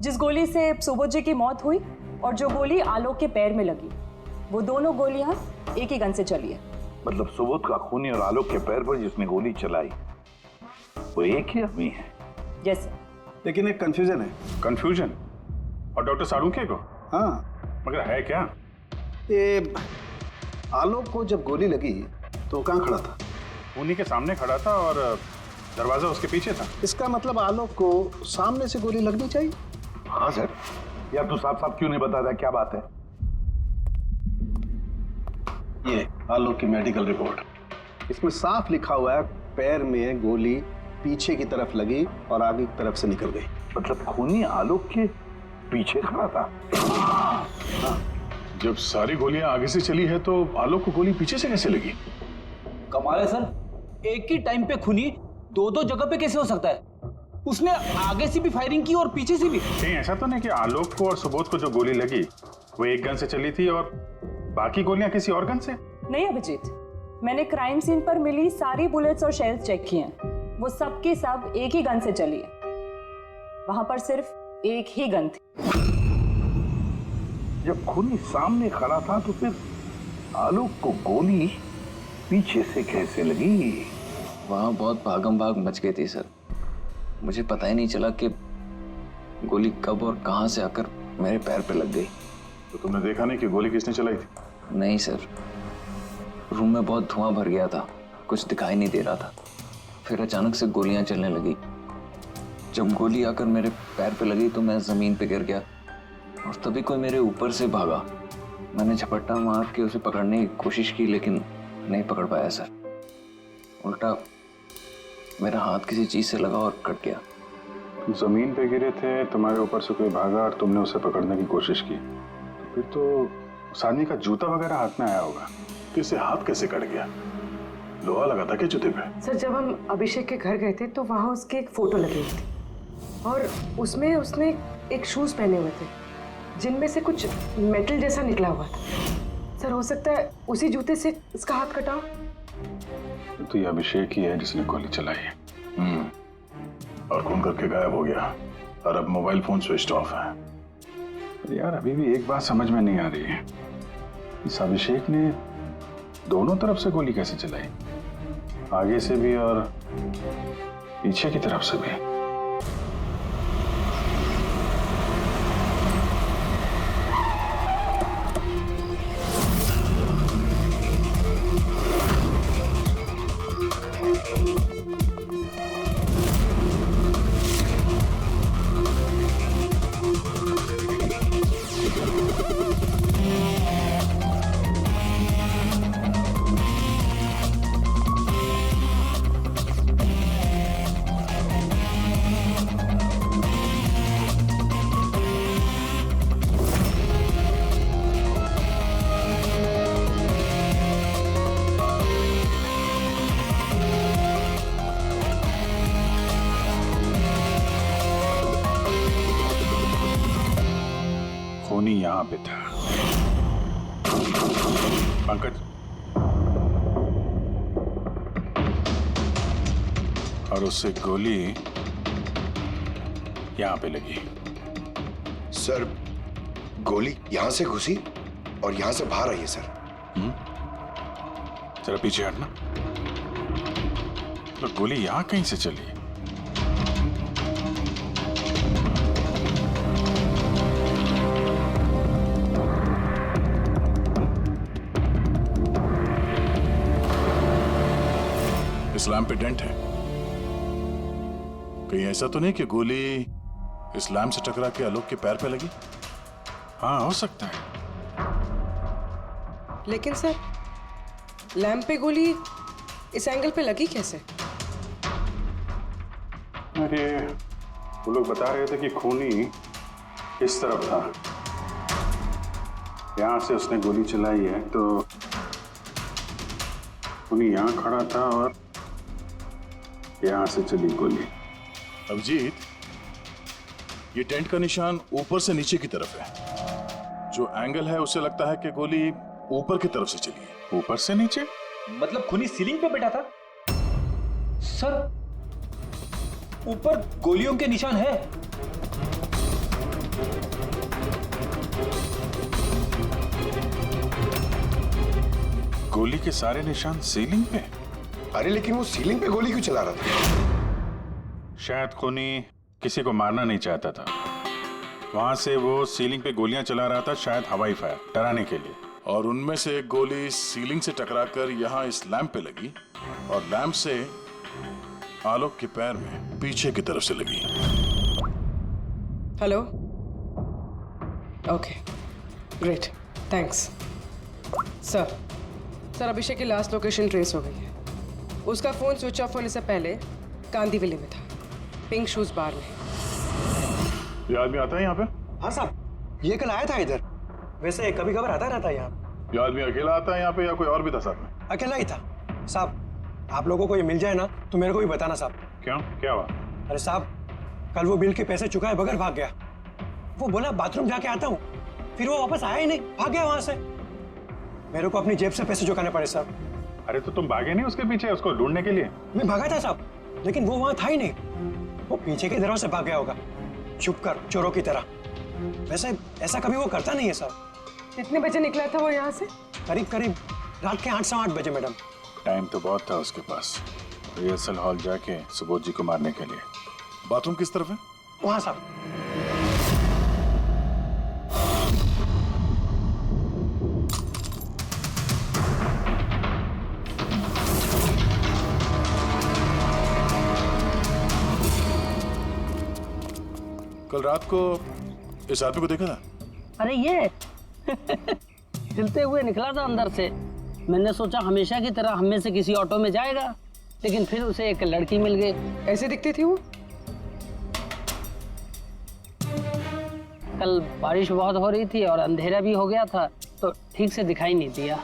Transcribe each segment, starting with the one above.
जिस गोली से सुबोध जी की मौत हुई और जो गोली आलोक के पैर में लगी, वो दोनों गोलियां एक ही गन से चली है। मतलब सुबोध का खूनी और आलोक के पैर पर जिसने गोली चलाई वो एक ही आदमी है? Yes sir. लेकिन एक कंफ्यूजन है। कंफ्यूजन? और डॉक्टर साळुंखे को? हाँ, मगर है क्या? ये आलोक को जब गोली लगी तो कहाँ खड़ा था? खूनी के सामने खड़ा था और दरवाजा उसके पीछे था। इसका मतलब आलोक को सामने से गोली लगनी चाहिए। हाँ सर। यार तू साफ साफ क्यों नहीं बताता क्या बात है? ये आलोक की मेडिकल रिपोर्ट, इसमें साफ लिखा हुआ है पैर में गोली पीछे की तरफ लगी और आगे की तरफ से निकल गई। मतलब खूनी आलोक के पीछे खड़ा था? हाँ। जब सारी गोलियां आगे से चली है तो आलोक को गोली पीछे से कैसे लगी? कमाल है सर, एक ही टाइम पे खूनी दो दो जगह पे कैसे हो सकता है? उसने आगे से भी फायरिंग की और पीछे से भी। नहीं, ऐसा तो नहीं कि आलोक को और सुबोध को जो गोली लगी वो एक गन से चली थी और बाकी गोलियां किसी और गन से? नहीं अभिजीत, मैंने क्राइम सीन पर मिली सारी बुलेट्स और शेल्स चेक किए हैं, वो सब की सब एक ही गन से चली है। वहां पर सिर्फ एक ही गन थी। जब खूनी सामने खड़ा था तो फिर आलोक को गोली पीछे से कैसे लगी? वहां बहुत भागम भाग मच गई थी सर, मुझे पता ही नहीं चला कि गोली कब और कहां से आकर मेरे पैर पे लग गई। तो तुमने देखा नहीं कि गोली किसने चलाई थी? नहीं सर, रूम में बहुत धुआं भर गया था, कुछ दिखाई नहीं दे रहा था। फिर अचानक से गोलियां चलने लगी। जब गोली आकर मेरे पैर पे लगी तो मैं जमीन पे गिर गया और तभी कोई मेरे ऊपर से भागा। मैंने झपट्टा मार के उसे पकड़ने की कोशिश की लेकिन नहीं पकड़ पाया सर। उल्टा मेरा हाथ किसी चीज से लगा और कट गया। तुम जमीन पे गिरे थे, तुम्हारे ऊपर से कोई भागा और तुमने उसे पकड़ने की कोशिश की, तो फिर तो उस आदमी का जूता वगैरह हाथ में आया होगा। तो इसे हाथ कैसे कट गया? लोहा लगा था क्या जूते पे? सर, जब हम अभिषेक के घर गए थे तो वहाँ उसकी एक फोटो लगी हुई थी और उसमें उसने एक शूज पहने हुए थे जिनमें से कुछ मेटल जैसा निकला हुआ था। सर, हो सकता है उसी जूते से इसका हाथ कटा। तो ये अभिषेक ही है जिसने गोली चलाई है। और खून करके गायब हो गया और अब मोबाइल फोन स्विच ऑफ है। पर यार अभी भी एक बात समझ में नहीं आ रही है, इस अभिषेक ने दोनों तरफ से गोली कैसे चलाई? आगे से भी और पीछे की तरफ से भी। खूनी यहां पे था। पंकज, और उससे गोली यहां पे लगी। सर, गोली यहां से घुसी और यहां से बाहर आई है सर। जरा पीछे हटना। तो गोली यहां कहीं से चली? इस लैंप पे डेंट है, कहीं ऐसा तो नहीं कि गोली इस लैंप से टकरा के आलोक के पैर पे लगी? हाँ, हो सकता है। लेकिन सर, लैंप पे गोली इस एंगल पे लगी कैसे? अरे वो लोग बता रहे थे कि खूनी इस तरफ था, यहां से उसने गोली चलाई है, तो खूनी यहां खड़ा था और यहां से चली गोली। अभिजीत, ये टेंट का निशान ऊपर से नीचे की तरफ है, जो एंगल है उससे लगता है कि गोली ऊपर की तरफ से चली है। ऊपर से नीचे मतलब खूनी सीलिंग पे बैठा था? सर, ऊपर गोलियों के निशान है। गोली के सारे निशान सीलिंग पे। अरे लेकिन वो सीलिंग पे गोली क्यों चला रहा था? शायद खूनी किसी को मारना नहीं चाहता था, वहां से वो सीलिंग पे गोलियां चला रहा था, शायद हवाई फायर डराने के लिए। और उनमें से एक गोली सीलिंग से टकराकर यहाँ इस लैंप पे लगी और लैंप से आलोक के पैर में पीछे की तरफ से लगी। Hello, okay, great, thanks. Sir Abhishek की लास्ट लोकेशन ट्रेस हो गई है। उसका फोन स्विच ऑफ होने से पहले कांदीवली में था, पिंक शूज बार में। ये आदमी आता है यहाँ पे? हाँ साहब, ये कल आया था इधर। वैसे कभी कभार आता रहता है यहाँ। ये आदमी अकेला आता है यहाँ पे या कोई और भी था साथ में? अकेला ही था साहब। आप लोगों को ये मिल जाए ना तो मेरे को भी बताना साहब। क्यों, क्या हुआ? अरे साहब, कल वो बिल के पैसे चुकाए बगैर भाग गया। वो बोला बाथरूम जाके आता हूँ, फिर वो वापस आया ही नहीं, भाग गया वहां से। मेरे को अपनी जेब से पैसे चुकाने पड़े साहब। अरे तो तुम भागे नहीं उसके पीछे उसको ढूंढने के लिए? मैं भागा था साहब, लेकिन वो वहां था ही नहीं। वो पीछे के दरवाजे से भाग गया होगा, छुप कर, चोरों की तरह। वैसे ऐसा कभी वो करता नहीं है साहब। कितने बजे निकला था वो यहाँ से? करीब रात के 8 सवा 8 बजे मैडम। टाइम तो बहुत था उसके पास, रिहर्सल हॉल जाके सुबोध जी को मारने के लिए। बाथरूम किस तरफ है? वहां साहब। कल रात को इस आदमी को देखा था? अरे ये चलते हुए निकला था अंदर से। मैंने सोचा हमेशा की तरह हम में से किसी ऑटो में जाएगा, लेकिन फिर उसे एक लड़की मिल गई। ऐसे दिखती थी वो? कल बारिश बहुत हो रही थी और अंधेरा भी हो गया था, तो ठीक से दिखाई नहीं दिया।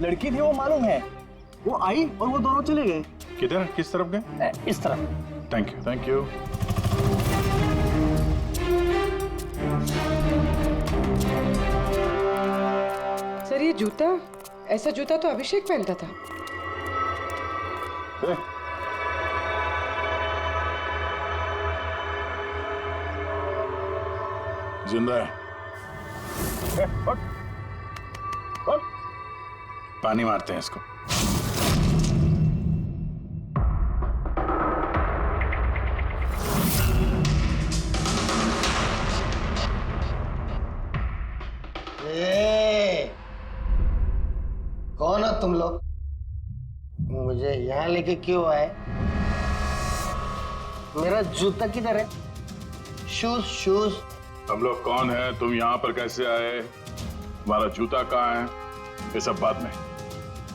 लड़की थी वो मालूम है, वो आई और वो दोनों चले गए। किधर, किस तरफ गए? इस तरफ। Thank you. Thank you. Sir ये जूता, ऐसा जूता तो अभिषेक पहनता था। जिंदा है। पानी मारते हैं इसको। कौन हो तुम लोग? मुझे यहाँ लेके क्यों आए? मेरा जूता किधर है? शूज। हम लोग कौन है, तुम यहाँ पर कैसे आए, हमारा जूता कहाँ है, ये सब बात में।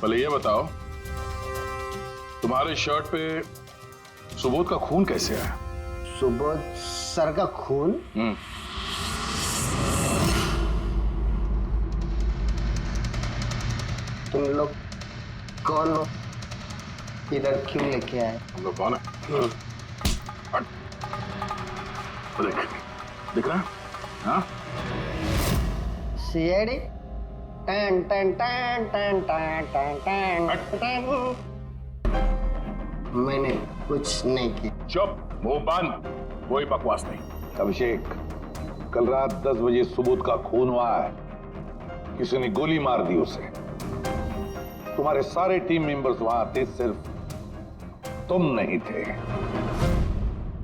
पहले ये बताओ, तुम्हारे शर्ट पे सुबोध का खून कैसे आया? सुबोध सर का खून? तुम लोग कौन हो? इधर क्यों लेके आए? हम लोग कौन है? दिख रहा है? हाँ? सीआईडी? टन टन टन टन टन टन टन टन। मैंने कुछ नहीं किया। चुप, मुंह बंद, कोई बकवास नहीं। अभिषेक, कल रात 10 बजे सुबोध का खून हुआ है। किसी ने गोली मार दी उसे। तुम्हारे सारे टीम मेंबर्स वहां थे, सिर्फ तुम नहीं थे।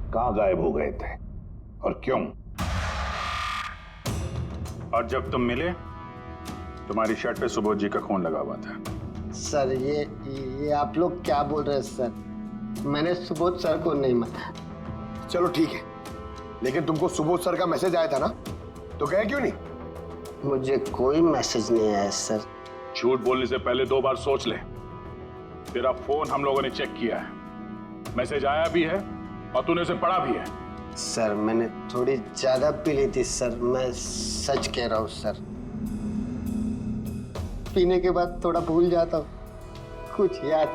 कहां गायब हो गए थे और क्यों? और जब तुम मिले, तुम्हारी शर्ट पे सुबोध जी का खून लगा हुआ था। सर ये आप लोग क्या बोल रहे हैं सर? मैंने सुबोध सर को नहीं मारा। चलो ठीक है, लेकिन तुमको सुबोध सर का मैसेज आया था ना, तो गए क्यों नहीं? मुझे कोई मैसेज नहीं आया सर। झूठ बोलने से पहले 2 बार सोच ले। तेरा फोन हम लोगों ने चेक किया है, मैसेज आया भी है और तूने उसे पढ़ा भी है। सर मैंने थोड़ी ज्यादा पी ली थी सर, मैं सच कह रहा हूँ सर। पीने के बाद थोड़ा भूल जाता हूँ, कुछ याद।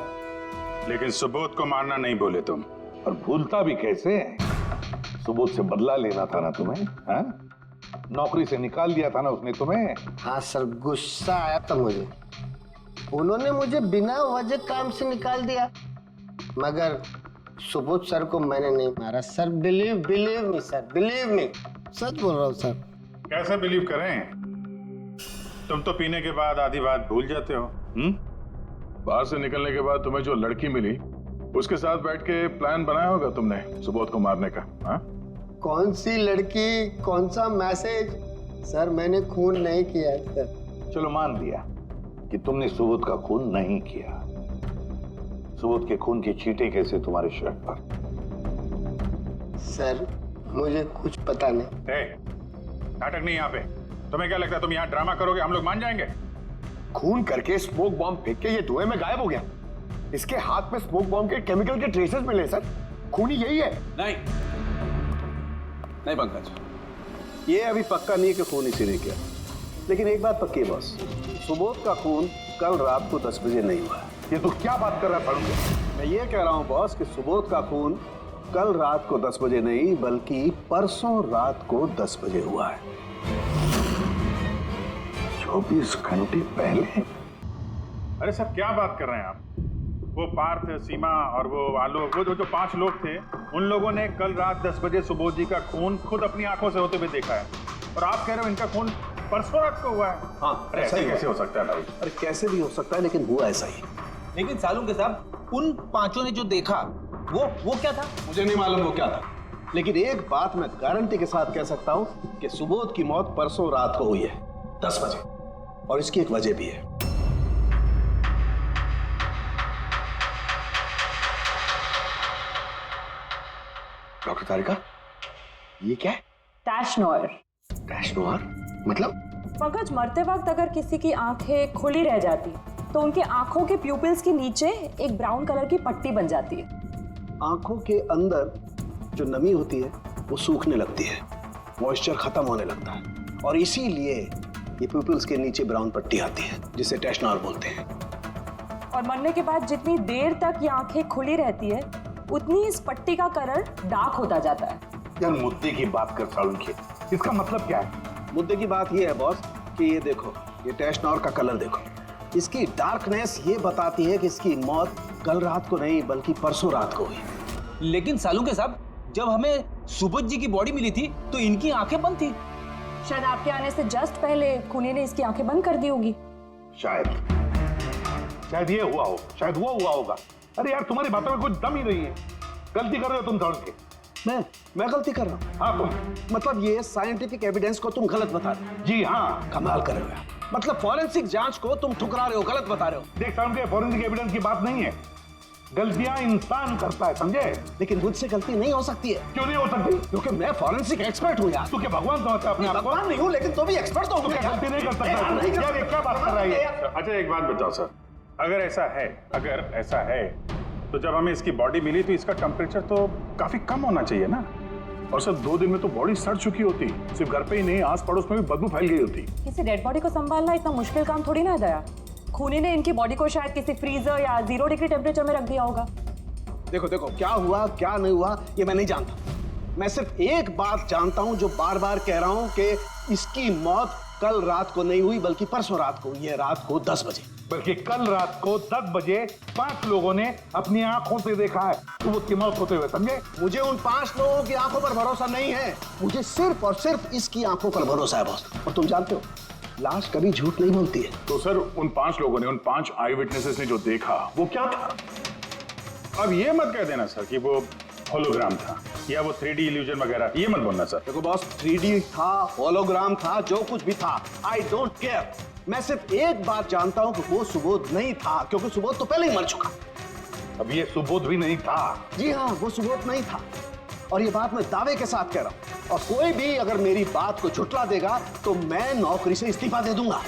लेकिन सुबोध को मारना नहीं बोले तुम। और भूलता भी कैसे? सुबोध से बदला लेना था ना तुम्हें, हाँ? नौकरी से निकाल दिया था ना उसने तुम्हें। हाँ सर, गुस्सा आया था मुझे। उन्होंने मुझे बिना वजह काम से निकाल दिया, मगर सुबोध सर को मैंने नहीं मारा sir. Believe me sir, believe me, सच बोल रहा हूँ सर। कैसे बिलीव करें? तुम तो पीने के बाद आधी बात भूल जाते हो। बाहर से निकलने के बाद तुम्हें जो लड़की मिली उसके साथ बैठ के प्लान बनाया होगा तुमने सुबोध को मारने का। हाँ? कौन सी लड़की, कौन सा मैसेज? सर मैंने खून नहीं किया सर। चलो मान लिया कि तुमने सुबोध का खून नहीं किया। सुबोध के खून की छींटे कैसे तुम्हारे शर्ट पर? सर मुझे कुछ पता नहीं। नाटक नहीं यहाँ पे। तुम्हें क्या लगता है तुम यहाँ ड्रामा करोगे हम लोग मान जाएंगे? खून करके स्मोक बॉम्ब फेंक के ये धुएं में गायब हो गया। इसके हाथ में स्मोक बॉम्ब के केमिकल के ट्रेसेस मिले सर। खूनी यही है। नहीं पंकज, ये अभी पक्का नहीं है कि खून इसी ने किया, लेकिन एक बात पक्की है बॉस, सुबोध का खून कल रात को 10 बजे नहीं हुआ। ये तो क्या बात कर रहा है? मैं ये कह रहा हूं बॉस कि सुबोध का खून कल रात को 10 बजे नहीं बल्कि परसों रात को 10 बजे हुआ है। 24 घंटे पहले? अरे सर क्या बात कर रहे हैं आप? वो पार्थ, सीमा और वो आलोक, वो जो 5 लोग थे, उन लोगों ने कल रात 10 बजे सुबोध जी का खून खुद अपनी आंखों से होते हुए देखा है। और आप कह रहे हो इनका खून परसों रात को हुआ है? हाँ, अरे ऐसे कैसे हो सकता है भाई? अरे कैसे भी हो सकता है, लेकिन हुआ ऐसा ही। लेकिन सालू के साहब उन 5 ने जो देखा वो क्या था? मुझे नहीं मालूम वो क्या था, लेकिन एक बात मैं गारंटी के साथ कह सकता हूं कि सुबोध की मौत परसों रात को हुई है 10 बजे, और इसकी एक वजह भी है। डॉक्टर तारिका, ये क्या है? टैश नोयर। टैश नोयर मतलब? पंकज, मरते वक्त अगर किसी की आंखें खुली रह जाती तो उनके आंखों के प्यूपिल्स के नीचे एक ब्राउन कलर की पट्टी बन जाती है। आंखों के अंदर जो नमी होती है वो सूखने लगती है, मॉइस्चर खत्म होने लगता है, और इसीलिए ये प्यूपिल्स के नीचे ब्राउन पट्टी आती है जिसे टैश नोयर बोलते हैं। और मरने के बाद जितनी देर तक ये आंखें खुली रहती है उतनी इस पट्टी का कलर डार्क होता जाता है। यार मुद्दे की बात कर सालुंखे, इसका मतलब क्या है? मुद्दे की बात ये है बॉस कि ये देखो, ये टैश नोयर का कलर देखो, इसकी डार्कनेस ये बताती है कि इसकी मौत कल रात को नहीं बल्कि परसों रात को हुई। लेकिन सालू के साहब, जब हमें सुबोध जी की बॉडी मिली थी तो इनकी आंखें बंद थी। शायद आपके आने से जस्ट पहले खूनी ने इसकी आंखें बंद कर दी होगी। शायद ये हुआ हो, शायद वो हुआ होगा। अरे यार तुम्हारी बातों में कुछ दम ही नहीं है। गलती कर रहे हो तुम सालुंखे। मैं गलती कर रहा हूँ? हाँ तुम। मतलब ये साइंटिफिक एविडेंस को तुम गलत बता रहे हो? जी हाँ। कमाल कर रहे हो यार। मतलब फॉरेंसिक जांच को तुम ठुकरा रहे हो, गलत बता रहे हो। देख सालुंखे, फॉरेंसिक एविडेंस की बात नहीं है, गलतियां इंसान करता है, समझे? लेकिन मुझसे गलती नहीं हो सकती है। क्यों नहीं हो सकती? क्योंकि मैं फॉरेंसिक एक्सपर्ट हूँ यार। तू क्या भगवान समझता है अपने आप को? भगवान नहीं हूँ, लेकिन तो भी एक्सपर्ट तो हूँ। गलती नहीं कर सकता। यार ये क्या बात कर रहा है? अच्छा एक बात बताओ सर, अगर ऐसा है तो जब हमें इसकी बॉडी मिली तो इसका टेम्परेचर तो काफी कम होना चाहिए ना? और सर 2 दिन में तो बॉडी सड़ चुकी होती, सिर्फ घर पे ही नहीं आस पड़ोस में भी बदबू फैल गई होती। किसी डेड बॉडी को संभालना इतना मुश्किल काम थोड़ी ना है दया। खूनी ने इनकी बॉडी को शायद किसी फ्रीजर या 0 डिग्री टेम्परेचर में रख दिया होगा। देखो क्या हुआ क्या नहीं हुआ ये मैं नहीं जानता। मैं सिर्फ एक बात जानता हूं जो बार बार कह रहा हूं कि इसकी मौत कल रात को नहीं हुई बल्कि परसों रात को हुई है, रात को 10 बजे। बल्कि कल रात को 10 बजे 5 लोगों ने अपनी आंखों से देखा है सुबोध की मौत होते हुए, समझे? मुझे उन 5 लोगों की आंखों पर भरोसा नहीं है, मुझे सिर्फ और सिर्फ इसकी आंखों पर भरोसा है बॉस। और तुम जानते हो लाश कभी झूठ नहीं बोलती है। तो सर उन 5 लोगों ने, उन 5 आई विटनेसेस ने जो देखा वो क्या था? अब ये मत कह देना सर कि वो होलोग्राम था या वो 3D इल्यूजन वगैरह, ये मत बोलना सर। देखो बॉस, 3D था, होलोग्राम था, जो कुछ भी था, आई डोंट केयर। मैं सिर्फ एक बात जानता हूं कि वो सुबोध नहीं था, क्योंकि सुबोध तो पहले ही मर चुका। अब ये सुबोध भी नहीं था? जी हाँ, वो सुबोध नहीं था, और ये बात मैं दावे के साथ कह रहा हूं। और कोई भी अगर मेरी बात को झुठला देगा तो मैं नौकरी से इस्तीफा दे दूंगा।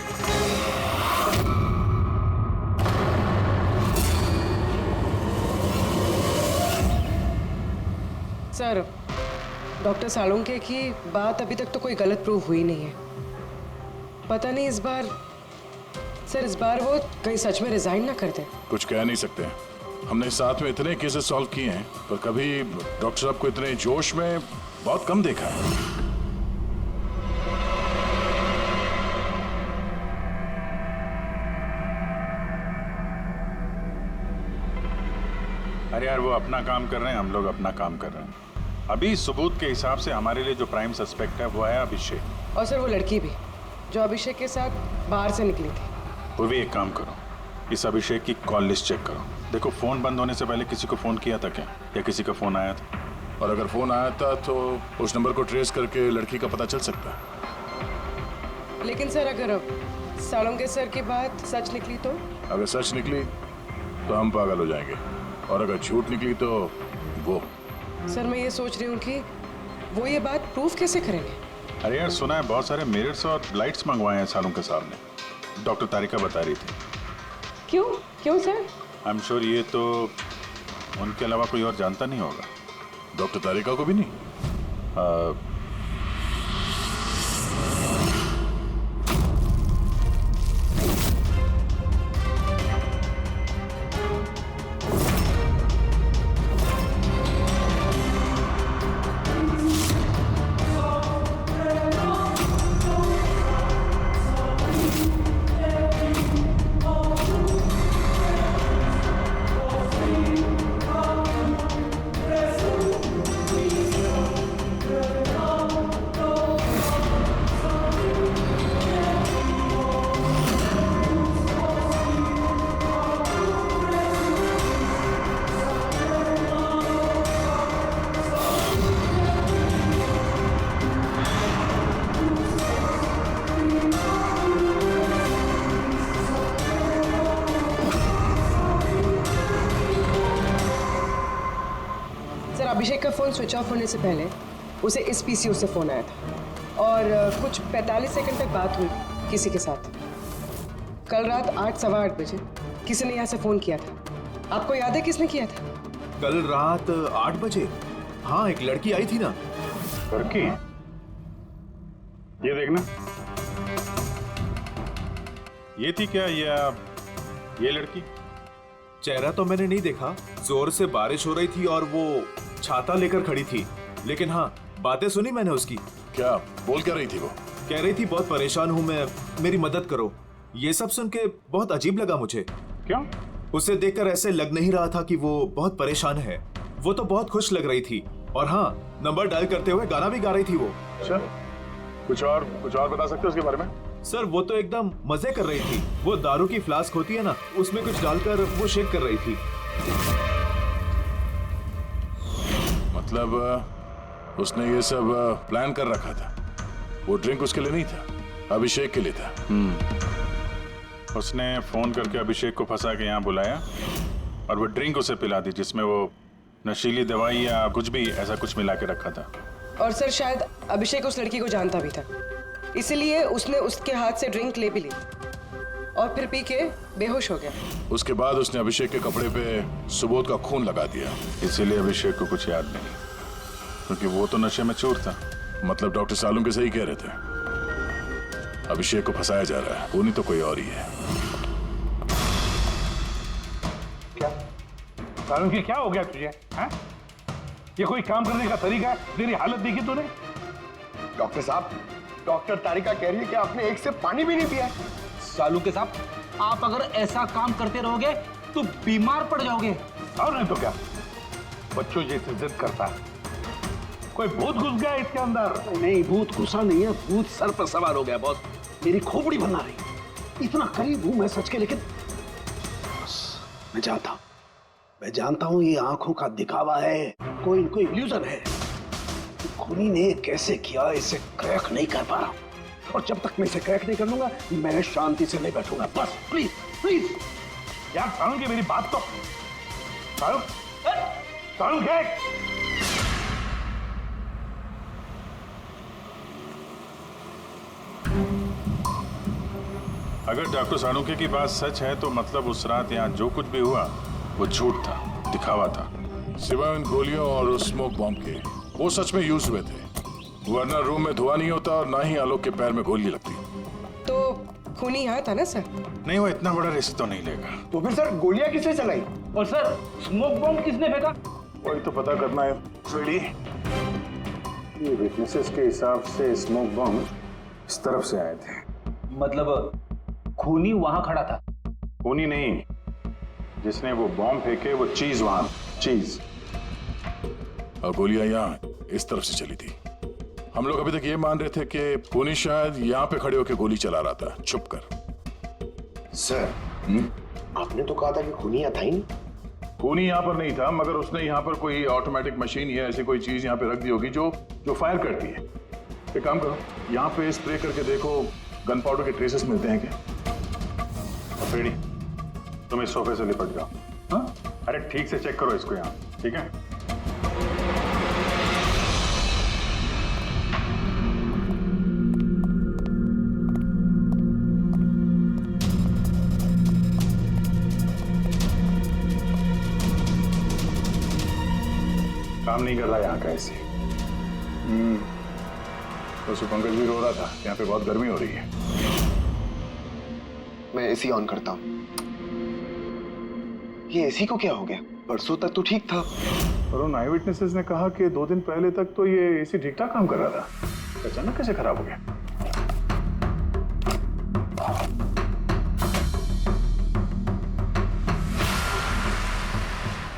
सर, डॉक्टर सालुंखे की बात अभी तक तो कोई गलत प्रूव हुई नहीं है। पता नहीं इस बार वो कहीं सच में रिजाइन ना कर दे। कुछ कह नहीं सकते, हमने साथ में इतने केसेस सॉल्व किए हैं पर कभी डॉक्टर साहब को इतने जोश में बहुत कम देखा है। अरे यार वो अपना काम कर रहे हैं, हम लोग अपना काम कर रहे हैं। अभी सबूत के हिसाब से हमारे लिए जो प्राइम सस्पेक्ट है वो है अभिषेक। और सर वो लड़की भी जो अभिषेक के साथ बाहर से निकली थी। वो भी एक काम करो, इस अभिषेक की कॉल लिस्ट चेक करो। देखो फोन बंद होने से पहले किसी को फोन किया था क्या, या किसी का फोन आया था? और अगर फोन आया था तो उस नंबर को ट्रेस करके लड़की का पता चल सकता है। लेकिन सर अगर सालुंके सर की बात सच निकली तो? अगर सच निकली तो हम पागल हो जाएंगे, और अगर झूठ निकली तो वो। सर मैं ये सोच रही हूँ कि वो ये बात प्रूफ कैसे करेंगे? अरे यार सुना है बहुत सारे मिरर्स और लाइट्स मंगवाए हैं सालुंके साहब ने, डॉक्टर तारिका बता रही थी। क्यों सर? आई एम श्योर ये तो उनके अलावा कोई और जानता नहीं होगा। डॉक्टर तारिका को भी नहीं? अभिषेक का फोन स्विच ऑफ होने से पहले उसे इस पीसीओ से फोन आया था और कुछ 45 सेकंड तक बात हुई किसी के साथ। कल रात 8:15 बजे किसी ने यहाँ से फोन किया था। आपको याद है किसने किया था? कल रात 8 बजे? हाँ, एक लड़की आई थी ना। लड़की? ये देखना, ये थी क्या ये लड़की? चेहरा तो मैंने नहीं देखा, जोर से बारिश हो रही थी और वो छाता लेकर खड़ी थी, लेकिन हाँ बातें सुनी मैंने उसकी। क्या बोल क्या रही थी? वो कह रही थी बहुत परेशान हूँ मैं, मेरी मदद करो। ये सब सुन के बहुत अजीब लगा मुझे। क्यों? उसे देखकर ऐसे लग नहीं रहा था कि वो बहुत परेशान है। वो तो बहुत खुश लग रही थी और हाँ, नंबर डायल करते हुए गाना भी गा रही थी वो। अच्छा, कुछ और बता सकते हो उसके बारे में? सर वो तो एकदम मजे कर रही थी। वो दारू की फ्लास्क होती है ना, उसमें कुछ डालकर वो शेक कर रही थी। मतलब उसने ये सब प्लान कर रखा था। वो ड्रिंक उसके लिए नहीं था, अभिषेक के लिए था। उसने फोन करके अभिषेक को फंसा के यहाँ बुलाया और वो ड्रिंक उसे पिला दी जिसमें वो नशीली दवाई या कुछ भी ऐसा कुछ मिला के रखा था। और सर शायद अभिषेक उस लड़की को जानता भी था, इसलिए उसने उसके हाथ से ड्रिंक ले भी ली और फिर पी के बेहोश हो गया। उसके बाद उसने अभिषेक के कपड़े पे सुबोध का खून लगा दिया। इसीलिए अभिषेक को कुछ याद नहीं, क्योंकि वो तो नशे में चूर था। मतलब डॉक्टर सालुंके सही कह रहे थे, अभिषेक को फंसाया जा रहा है, वो नहीं तो कोई और ही है। क्या सालुंके, क्या हो गया तुझे? हैं? ये कोई काम करने का तरीका है? तेरी हालत देखी तूने? डॉक्टर साहब, डॉक्टर तारिका कह रही है कि आपने एक से पानी भी नहीं पिया। सालुंके साहब, आप अगर ऐसा काम करते रहोगे तो बीमार पड़ जाओगे। और नहीं तो क्या, बच्चों जैसे जिद करता है। कोई भूत घुस गया इसके अंदर? नहीं, भूत घुसा नहीं है, भूत सर पर सवार हो गया बॉस। मेरी खोपड़ी बना रही। इतना करीब हूं मैं सच के, लेकिन मैं जानता हूं ये आंखों का दिखावा है, कोई इल्यूजन है। खूनी ने कैसे किया इसे क्रैक नहीं कर पा रहा, और जब तक मैं इसे क्रैक नहीं कर लूंगा मैं शांति से नहीं बैठूंगा। बस प्लीज प्लीज यार सालुंके, मेरी बात तो सालुंके। अगर डॉक्टर सालुंके की बात सच है तो मतलब उस रात यहाँ जो कुछ भी हुआ वो झूठ था, दिखावा था। सिवाय उन गोलियों और उस स्मोक बॉम्ब के, वो सच में यूज हुए थे, वरना रूम में धुआं नहीं होता और ना ही आलोक के पैर में गोली लगती। तो खूनी यहाँ था ना सर? नहीं, वो इतना बड़ा रिस्क तो नहीं लेगा। तो फिर सर गोलियां किसने चलाई? और सर स्मोक बॉम्ब किसने फेंका? वही तो पता करना है। ये विटनेसेस के हिसाब से स्मोक बॉम्ब इस तरफ से आए थे। मतलब खूनी वहां खड़ा था? खूनी नहीं, जिसने वो बॉम्ब फेंके वो चीज वहां। चीज। और गोलियां यहाँ इस तरफ से चली थी। हम लोग अभी तक ये मान रहे थे कि खूनी शायद यहाँ पे खड़े होकर गोली चला रहा था छुप कर। सर आपने तो कहा था कि खूनी यहाँ था ही नहीं। खूनी यहाँ पर नहीं था, मगर उसने यहाँ पर कोई ऑटोमेटिक मशीन या ऐसी कोई चीज यहाँ पे रख दी होगी जो फायर करती है। एक काम करो, यहाँ पे स्प्रे करके देखो गन पाउडर के ट्रेसेस मिलते हैं क्या। अफरीदी, तुम इस सोफे से लिपट जाओ। हाँ? अरे ठीक से चेक करो इसको यहाँ, ठीक है? काम नहीं कर रहा यहाँ का ऐसे। तो सुपंकज भी रो रहा था, यहाँ पे बहुत गर्मी हो रही है। मैं एसी ऑन करता हूँ। ये एसी को क्या हो गया? परसों तक तो ठीक था। और उन आई विटनेसेस ने कहा कि 2 दिन पहले तक तो ये एसी ठीक ठाक काम कर रहा था, अचानक कैसे खराब हो गया?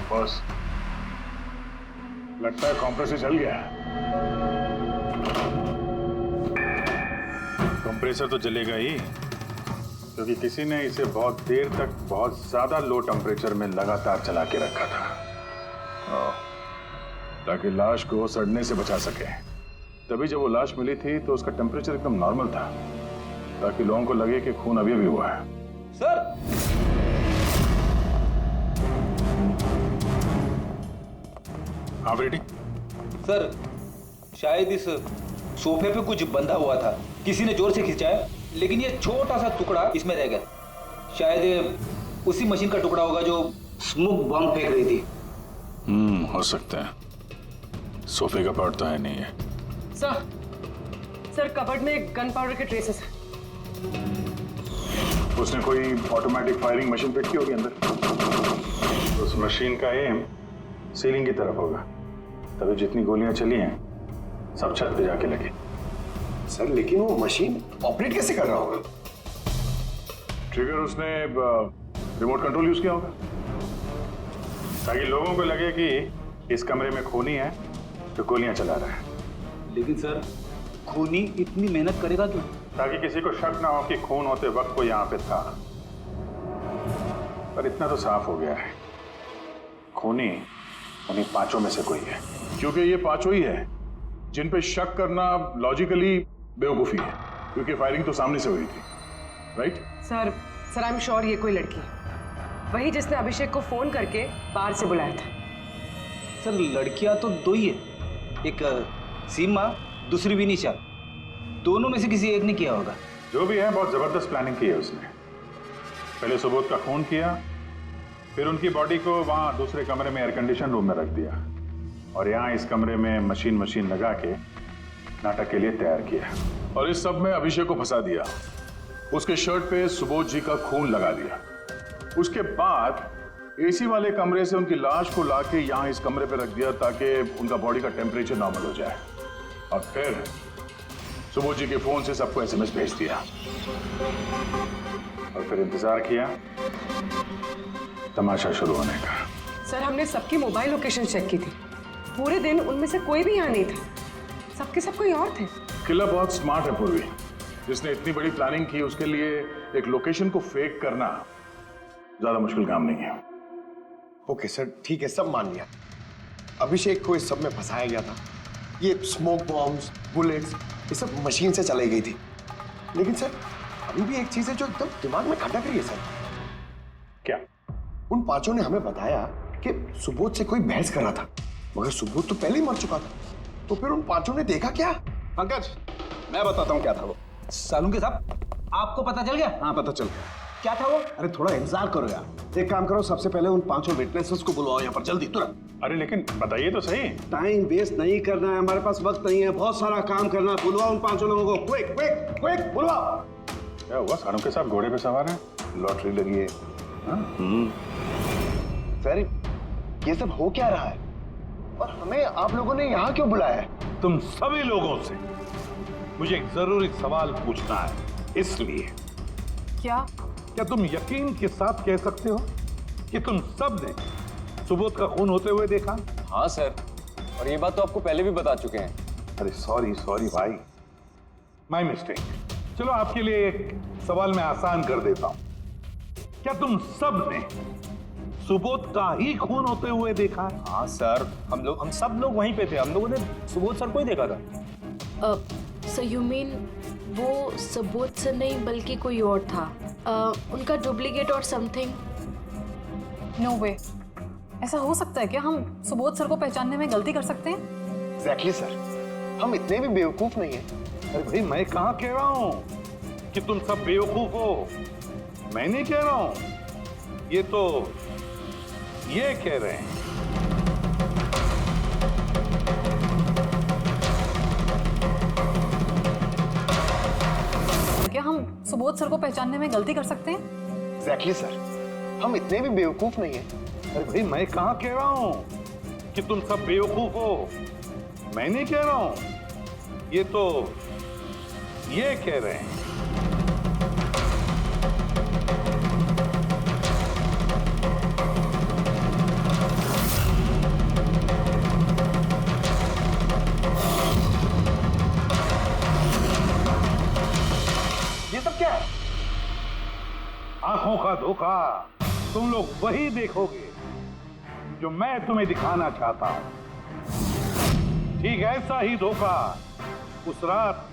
बॉस, लगता है कंप्रेसर जल गया। कंप्रेसर तो जलेगा ही, क्योंकि किसी ने इसे बहुत देर तक बहुत ज्यादा लो टेम्परेचर में लगातार चला के रखा था, ताकि लाश को सड़ने से बचा सके। तभी जब वो लाश मिली थी तो उसका टेम्परेचर एकदम नॉर्मल था, ताकि लोगों को लगे कि खून अभी भी हुआ है। सर, हाँ रेडी? सर, शायद इस सोफे पे कुछ बंधा हुआ था, किसी ने जोर से खिंचाया, लेकिन ये छोटा सा टुकड़ा इसमें रह गया। शायद उसी मशीन का टुकड़ा होगा जो स्मोक बॉम्ब फेंक रही थी। हो सकता है। सोफे का पार्ट तो है नहीं है। सर कबर्ड में गन पाउडर के ट्रेसेस हैं। उसने कोई ऑटोमेटिक फायरिंग मशीन फिट की होगी अंदर। उस मशीन का एम सीलिंग की तरफ होगा, तभी जितनी गोलियां चली हैं सब छत पे जाके लगी। सर लेकिन वो मशीन ऑपरेट कैसे कर रहा होगा? ट्रिगर उसने रिमोट कंट्रोल यूज किया होगा, ताकि लोगों को लगे कि इस कमरे में खूनी है तो गोलियां चला रहा है। लेकिन सर, खूनी इतनी मेहनत करेगा क्यों? ताकि किसी को शक ना हो कि खून होते वक्त वो यहाँ पे था। पर इतना तो साफ हो गया है, खूनी उन्हीं 5 में से कोई है, क्योंकि ये 5 ही है जिन पे शक करना लॉजिकली बेवकूफी है, क्योंकि फायरिंग तो सामने से हुई थी, right? Sir I am sure ये कोई लड़की है, वही जिसने अभिषेक को फोन करके बाहर से बुलाया था। सर लड़कियां तो 2 ही है, एक सीमा, दूसरी विनीशा। दोनों में से किसी एक ने किया होगा। जो भी है बहुत जबरदस्त प्लानिंग की है उसने। पहले सुबोध का खून किया, फिर उनकी बॉडी को वहां दूसरे कमरे में एयर कंडीशन रूम में रख दिया, और यहाँ इस कमरे में मशीन लगा के नाटक के लिए तैयार किया। और इस सब में अभिषेक को फंसा दिया, उसके शर्ट पे सुबोध जी का खून लगा दिया। उसके बाद एसी वाले कमरे से उनकी लाश को लाके यहाँ इस कमरे पे रख दिया, ताकि उनका बॉडी का टेम्परेचर नॉर्मल हो जाए। और फिर सुबोध जी के फोन से सबको SMS भेज दिया, और फिर इंतजार किया तमाशा शुरू होने का। सर हमने सबकी मोबाइल लोकेशन चेक की थी, पूरे दिन उनमें से कोई भी यहाँ नहीं था, सबके सब कोई और थे। किला बहुत स्मार्ट है पूर्वी, जिसने इतनी बड़ी प्लानिंग की, उसके लिए एक लोकेशन को फेक करना ज्यादा मुश्किल काम नहीं है। ओके सर, ठीक है, सब मान लिया। अभिषेक को इस सब में फंसाया गया था। ये स्मोक बॉम्ब्स, बुलेट्स, ये सब मशीन से चलाई गई थी। लेकिन सर अभी भी एक चीज है जो एकदम दिमाग में खटक रही है सर। क्या? उन 5 ने हमें बताया कि सुबोध से कोई बहस कर रहा था, मगर सुबोध तो पहले ही मर चुका था। तो फिर उन 5 ने देखा क्या? पंकज, मैं बताता हूँ क्या था वो। सालुंके साहब, आपको पता चल गया? हाँ पता चल गया। क्या था वो? अरे थोड़ा इंतजार करो यार। एक काम करो, सबसे पहले उन 5 विटनेसेस को बुलवाओ यहाँ पर जल्दी, तुरंत। अरे लेकिन बताइए तो सही। टाइम वेस्ट नहीं करना है, हमारे पास वक्त नहीं है, बहुत सारा काम करना है। बुलवाओ उन 5 लोगों को, क्विक क्विक क्विक बुलवाओ। क्या हुआ? सालुंके साहब घोड़े पे सवार हैं, लॉटरी लगी है। सर ये सब हो क्या रहा है, और हमें आप लोगों ने यहाँ क्यों बुलाया है? तुम सभी लोगों से मुझे एक जरूरी सवाल पूछना है, इसलिए। क्या तुम यकीन के साथ कह सकते हो कि तुम सब ने सुबोध का खून होते हुए देखा? हाँ सर, और ये बात तो आपको पहले भी बता चुके हैं। अरे सॉरी भाई, माय मिस्टेक। चलो आपके लिए एक सवाल मैं आसान कर देता हूं। क्या तुम सब ने सुबोध का ही खून होते हुए देखा है? हाँ सर, हम सब लोग वहीं पे थे। हम लोगों ने सुबोध सर को ही देखा था। सो यू मीन वो सुबोध सर नहीं बल्कि कोई और था, उनका डुप्लीकेट और समथिंग? नो वे, ऐसा हो सकता है क्या? हम सुबोध सर को पहचानने में गलती कर सकते हैं? एग्जैक्टली सर, हम इतने भी बेवकूफ नहीं हैं। अरे भाई, मैं कहां कह रहा हूं कि तुम सब बेवकूफ हो। मैं नहीं कह रहा हूं, ये तो ये कह रहे हैं। क्या हम सुबोध सर को पहचानने में गलती कर सकते हैं? एग्जैक्टली सर, हम इतने भी बेवकूफ नहीं हैं। अरे भाई, मैं कहां कह रहा हूं कि तुम सब बेवकूफ हो। मैं नहीं कह रहा हूं, ये तो ये कह रहे हैं। ये सब क्या है? आंखों का धोखा। तुम लोग वही देखोगे जो मैं तुम्हें दिखाना चाहता हूं। ठीक ऐसा ही धोखा उस रात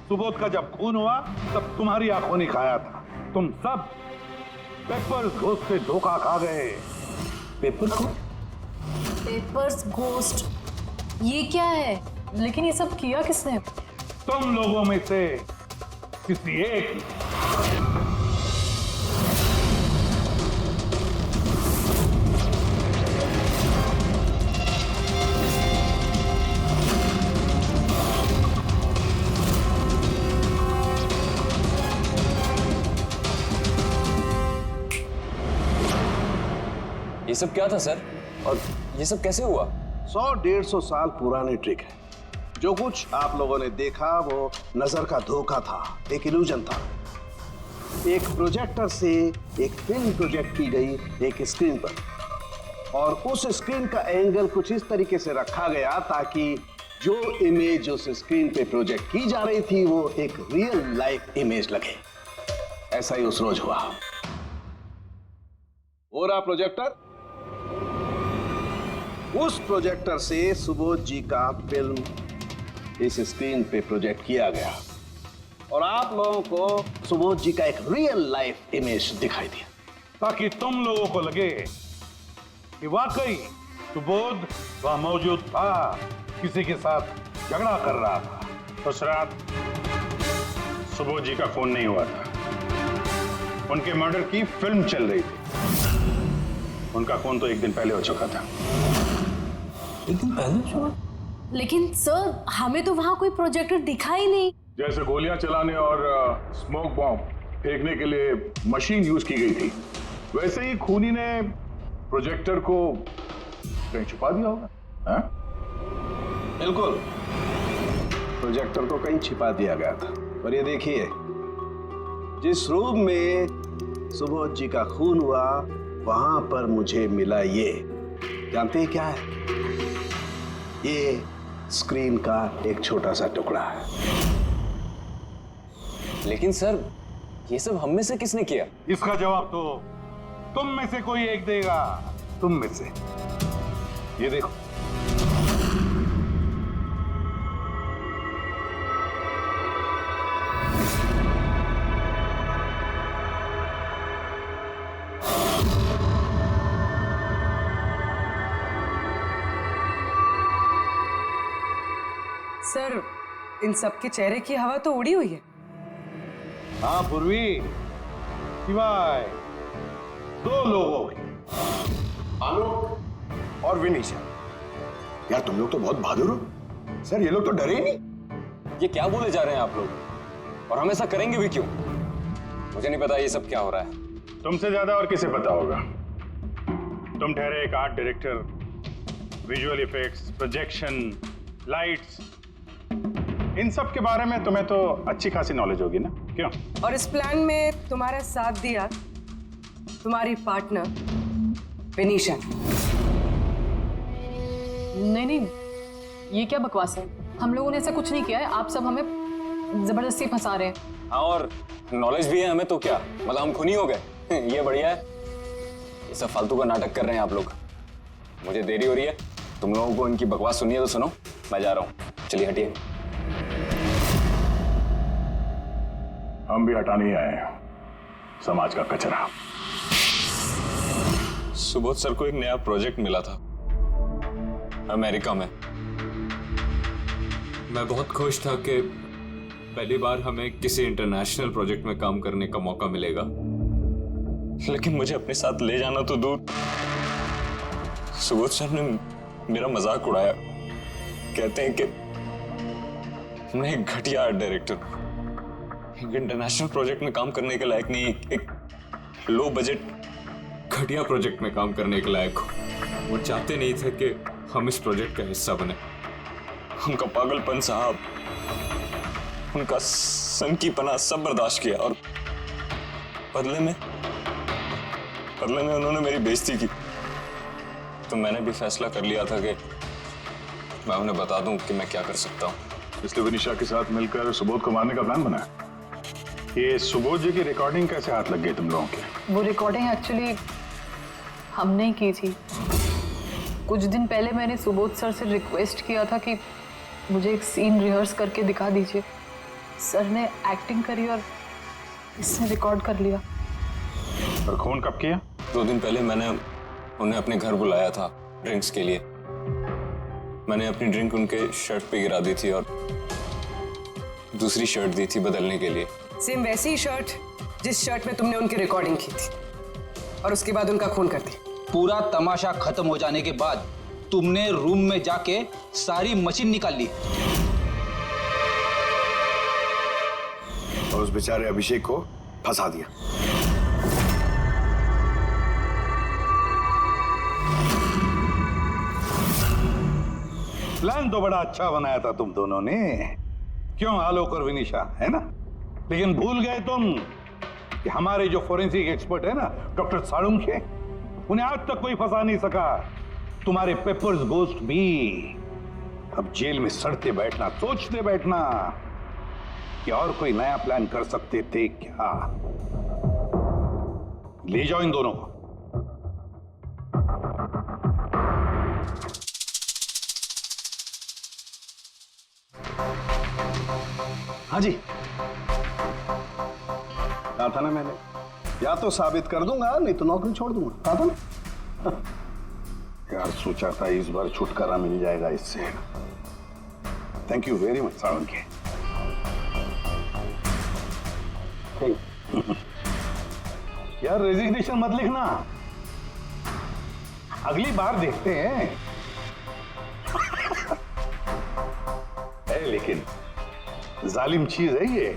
सुबोध का जब खून हुआ तब तुम्हारी आंखों ने खाया था। तुम सब पेपर्स घोस्ट से धोखा खा गए। पेपर्स घोस्ट, ये क्या है? लेकिन ये सब किया किसने? तुम लोगों में से किसी एक ने। ये सब क्या था सर, और ये सब कैसे हुआ? 100-150 साल पुरानी ट्रिक है। जो कुछ आप लोगों ने देखा वो नजर का धोखा था, एक इल्यूजन था। एक प्रोजेक्टर से एक फिल्म प्रोजेक्ट की गई एक स्क्रीन पर, और उस स्क्रीन का एंगल कुछ इस तरीके से रखा गया ताकि जो इमेज उस स्क्रीन पे प्रोजेक्ट की जा रही थी वो एक रियल लाइफ इमेज लगे। ऐसा ही उस रोज हुआ। हो रहा प्रोजेक्टर, उस प्रोजेक्टर से सुबोध जी का फिल्म इस स्क्रीन पे प्रोजेक्ट किया गया और आप लोगों को सुबोध जी का एक रियल लाइफ इमेज दिखाई दिया, ताकि तुम लोगों को लगे कि वाकई सुबोध वहां मौजूद था, किसी के साथ झगड़ा कर रहा था। उस रात सुबोध जी का खून नहीं हुआ था, उनके मर्डर की फिल्म चल रही थी। उनका खून तो एक दिन पहले हो चुका था। एक दिन पहले हुआ? लेकिन सर, हमें तो वहां कोई प्रोजेक्टर दिखा ही नहीं। जैसे गोलियां चलाने और स्मोक बॉम्ब फेंकने के लिए मशीन यूज की गई थी, वैसे ही खूनी ने प्रोजेक्टर को कहीं छुपा दिया होगा। हाँ? बिल्कुल, प्रोजेक्टर को कहीं छिपा दिया गया था। और ये देखिए, जिस रूम में सुबोध जी का खून हुआ वहां पर मुझे मिला ये, जानते हैं क्या है? ये स्क्रीन का एक छोटा सा टुकड़ा है। लेकिन सर, ये सब हम में से किसने किया? इसका जवाब तो तुम में से कोई एक देगा। तुम में से। ये देखो, सर, इन सबके चेहरे की हवा तो उड़ी हुई है। हाँ पूर्वी, सिवाय 2 लोगों की, आलोक और विनीशा। यार तुम लोग तो बहुत बहादुर हो। सर, ये लोग तो डरे ही नहीं। ये क्या बोले जा रहे हैं आप लोग, और हम ऐसा करेंगे भी क्यों? मुझे नहीं पता ये सब क्या हो रहा है। तुमसे ज्यादा और किसे पता होगा? तुम ठहरे एक art director, visual effects, projection, lights, इन सब के बारे में तुम्हें तो अच्छी खासी नॉलेज होगी ना, क्यों? और इस प्लान में तुम्हारा साथ दिया तुम्हारी पार्टनर विनीशा। नहीं नहीं, ये क्या बकवास है? हम लोगों ने ऐसा कुछ नहीं किया है, आप सब हमें जबरदस्ती फंसा रहे हैं। हाँ, और नॉलेज भी है हमें तो क्या, मतलब हम खूनी हो गए। ये बढ़िया है। ये सब फालतू का नाटक कर रहे हैं आप लोग। मुझे देरी हो रही है, तुम लोगों को इनकी बकवास सुननी है तो सुनो, मैं जा रहा हूँ। चलिए हटिए। हम भी हटाने ही आए हैं समाज का कचरा। सुबोध सर को एक नया प्रोजेक्ट मिला था अमेरिका में। मैं बहुत खुश था कि पहली बार हमें किसी इंटरनेशनल प्रोजेक्ट में काम करने का मौका मिलेगा, लेकिन मुझे अपने साथ ले जाना तो दूर। सुबोध सर ने मेरा मजाक उड़ाया, कहते हैं कि मैं एक घटिया आर्ट डायरेक्टर हूं, एक इंटरनेशनल प्रोजेक्ट में काम करने के लायक नहीं, एक लो बजट घटिया प्रोजेक्ट में काम करने के लायक हो। वो चाहते नहीं थे कि हम इस प्रोजेक्ट का हिस्सा बने। उनका पागलपन साहब, उनका सनकीपना सब बर्दाश्त किया और बदले में उन्होंने मेरी बेइज्जती की। तो मैंने भी फैसला कर लिया था कि मैं उन्हें बता दूं कि मैं क्या कर सकता हूं। इसलिए विनिशा के साथ मिलकर सुबोध को मारने का प्लान बना। ये सुबोध जी की रिकॉर्डिंग कैसे हाथ लग गई तुम लोगों के? वो रिकॉर्डिंग एक्चुअली हमने ही की थी। कुछ दिन पहले मैंने सुबोध सर से रिक्वेस्ट किया था कि मुझे एक सीन रिहर्स करके दिखा दीजिए। सर ने एक्टिंग करी और इसने रिकॉर्ड कर लिया। और खून कब किया? 2 दिन पहले मैंने उन्हें अपने घर बुलाया था ड्रिंक्स के लिए। मैंने अपनी ड्रिंक उनके शर्ट पे गिरा दी थी और दूसरी शर्ट दी थी बदलने के लिए। सेम वैसी ही शर्ट जिस शर्ट में तुमने उनकी रिकॉर्डिंग की थी, और उसके बाद उनका खून कर दिया। पूरा तमाशा खत्म हो जाने के बाद तुमने रूम में जाके सारी मशीन निकाल ली और उस बेचारे अभिषेक को फंसा दिया। प्लान तो बड़ा अच्छा बनाया था तुम दोनों ने, क्यों आलोक और विनिशा, है ना? लेकिन भूल गए तुम कि हमारे जो फोरेंसिक एक्सपर्ट है ना, डॉक्टर साळुंखे, उन्हें आज तक कोई फंसा नहीं सका। तुम्हारे पेपर्स गोस्ट भी अब जेल में सड़ते बैठना, सोचते बैठना कि और कोई नया प्लान कर सकते थे क्या। ले जाओ इन दोनों को। हाँ जी, कहा था ना मैंने, या तो साबित कर दूंगा नहीं तो नौकरी छोड़ दूंगा। कहा था ना। यार सोचा था इस बार छुटकारा मिल जाएगा इससे। Thank you very much Salunkhe. यार रेजिग्नेशन मत लिखना, अगली बार देखते हैं। है लेकिन जालिम चीज है ये।